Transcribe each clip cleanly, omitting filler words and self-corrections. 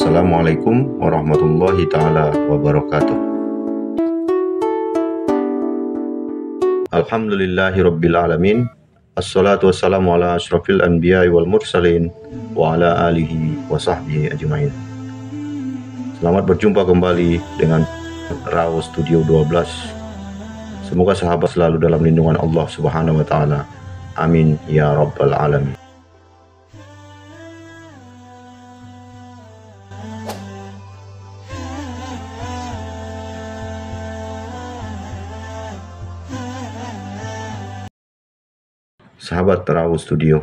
Assalamualaikum warahmatullahi ta'ala wabarakatuh. Alhamdulillahi rabbil alamin. Assalatu wassalamu ala ashrafil anbiya'i wal mursalin wa ala alihi wa sahbihi ajma'in. Selamat berjumpa kembali dengan Rawo Studio 12. Semoga sahabat selalu dalam lindungan Allah Subhanahu wa taala. Amin ya rabbal alamin. Sahabat Rawo Studio,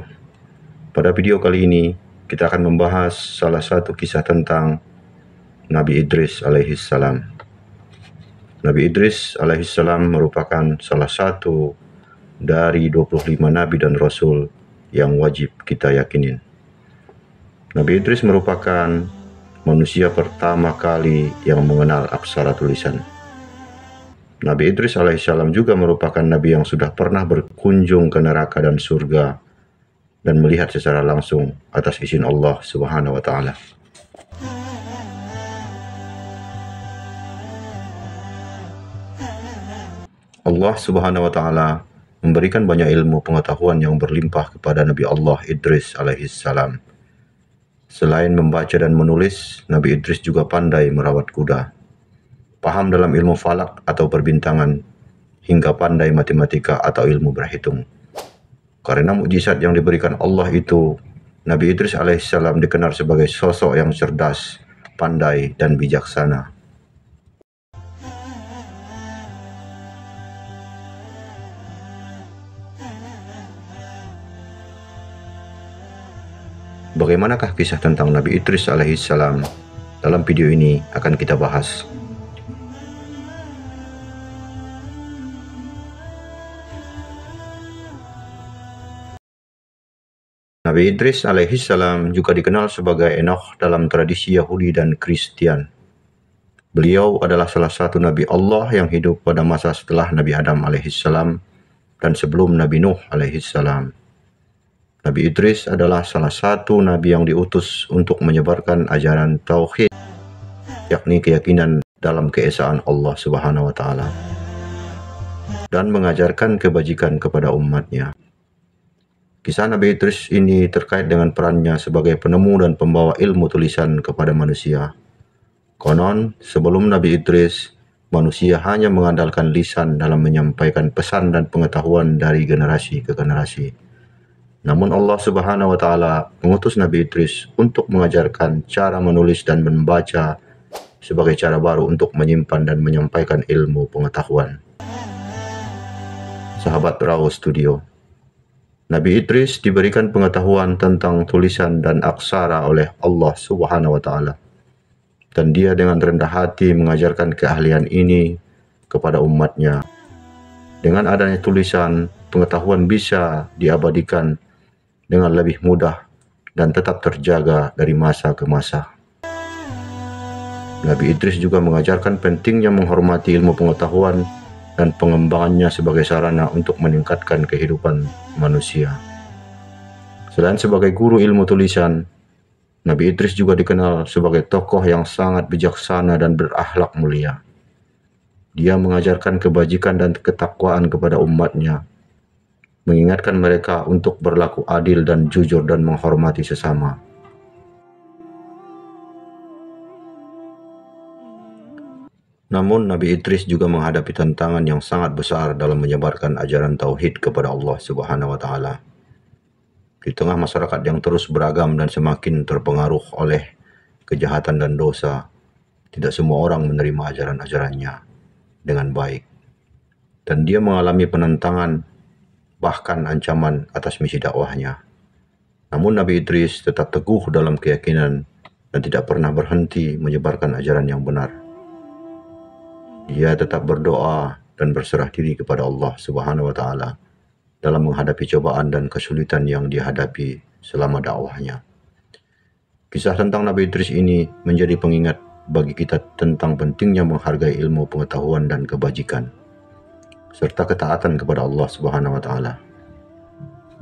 pada video kali ini kita akan membahas salah satu kisah tentang Nabi Idris alaihissalam. Nabi Idris alaihissalam merupakan salah satu dari 25 Nabi dan Rasul yang wajib kita yakinin. Nabi Idris merupakan manusia pertama kali yang mengenal aksara tulisan. Nabi Idris alaihissalam juga merupakan Nabi yang sudah pernah berkunjung ke neraka dan surga dan melihat secara langsung atas izin Allah Subhanahu wa taala. Allah Subhanahu wa taala memberikan banyak ilmu pengetahuan yang berlimpah kepada Nabi Allah Idris alaihissalam. Selain membaca dan menulis, Nabi Idris juga pandai merawat kuda, paham dalam ilmu falak atau perbintangan, hingga pandai matematika atau ilmu berhitung. Karena mukjizat yang diberikan Allah itu, Nabi Idris alaihissalam dikenal sebagai sosok yang cerdas, pandai, dan bijaksana. Bagaimanakah kisah tentang Nabi Idris alaihissalam? Dalam video ini akan kita bahas. Nabi Idris alaihissalam juga dikenal sebagai Enoch dalam tradisi Yahudi dan Kristen. Beliau adalah salah satu Nabi Allah yang hidup pada masa setelah Nabi Adam alaihissalam dan sebelum Nabi Nuh alaihissalam. Nabi Idris adalah salah satu Nabi yang diutus untuk menyebarkan ajaran Tauhid, yakni keyakinan dalam keesaan Allah Subhanahu wa taala, dan mengajarkan kebajikan kepada umatnya. Kisah Nabi Idris ini terkait dengan perannya sebagai penemu dan pembawa ilmu tulisan kepada manusia. Konon, sebelum Nabi Idris, manusia hanya mengandalkan lisan dalam menyampaikan pesan dan pengetahuan dari generasi ke generasi. Namun Allah Subhanahu wa taala mengutus Nabi Idris untuk mengajarkan cara menulis dan membaca sebagai cara baru untuk menyimpan dan menyampaikan ilmu pengetahuan. Sahabat Rawo Studio, Nabi Idris diberikan pengetahuan tentang tulisan dan aksara oleh Allah Subhanahu wa taala. Dan dia dengan rendah hati mengajarkan keahlian ini kepada umatnya. Dengan adanya tulisan, pengetahuan bisa diabadikan dengan lebih mudah dan tetap terjaga dari masa ke masa. Nabi Idris juga mengajarkan pentingnya menghormati ilmu pengetahuan dan pengembangannya sebagai sarana untuk meningkatkan kehidupan manusia. Selain sebagai guru ilmu tulisan, Nabi Idris juga dikenal sebagai tokoh yang sangat bijaksana dan berakhlak mulia. Dia mengajarkan kebajikan dan ketakwaan kepada umatnya, mengingatkan mereka untuk berlaku adil dan jujur dan menghormati sesama. Namun Nabi Idris juga menghadapi tantangan yang sangat besar dalam menyebarkan ajaran Tauhid kepada Allah Subhanahu wa taala. Di tengah masyarakat yang terus beragam dan semakin terpengaruh oleh kejahatan dan dosa, tidak semua orang menerima ajaran-ajarannya dengan baik. Dan dia mengalami penentangan, bahkan ancaman atas misi dakwahnya. Namun Nabi Idris tetap teguh dalam keyakinan dan tidak pernah berhenti menyebarkan ajaran yang benar. Dia tetap berdoa dan berserah diri kepada Allah Subhanahu wa taala dalam menghadapi cobaan dan kesulitan yang dihadapi selama dakwahnya. Kisah tentang Nabi Idris ini menjadi pengingat bagi kita tentang pentingnya menghargai ilmu pengetahuan dan kebajikan, serta ketaatan kepada Allah Subhanahu wa taala.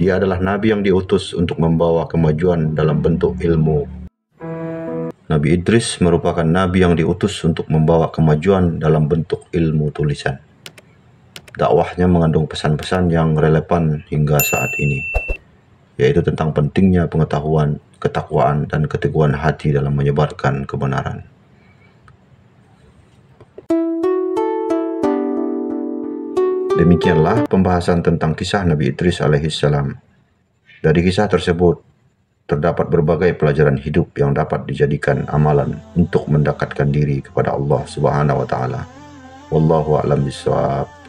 Dia adalah Nabi yang diutus untuk membawa kemajuan dalam bentuk ilmu. Nabi Idris merupakan nabi yang diutus untuk membawa kemajuan dalam bentuk ilmu tulisan. Dakwahnya mengandung pesan-pesan yang relevan hingga saat ini, yaitu tentang pentingnya pengetahuan, ketakwaan, dan keteguhan hati dalam menyebarkan kebenaran. Demikianlah pembahasan tentang kisah Nabi Idris alaihissalam. Dari kisah tersebut, terdapat berbagai pelajaran hidup yang dapat dijadikan amalan untuk mendekatkan diri kepada Allah Subhanahu wa Ta'ala. Wallahu a'lam bishawab.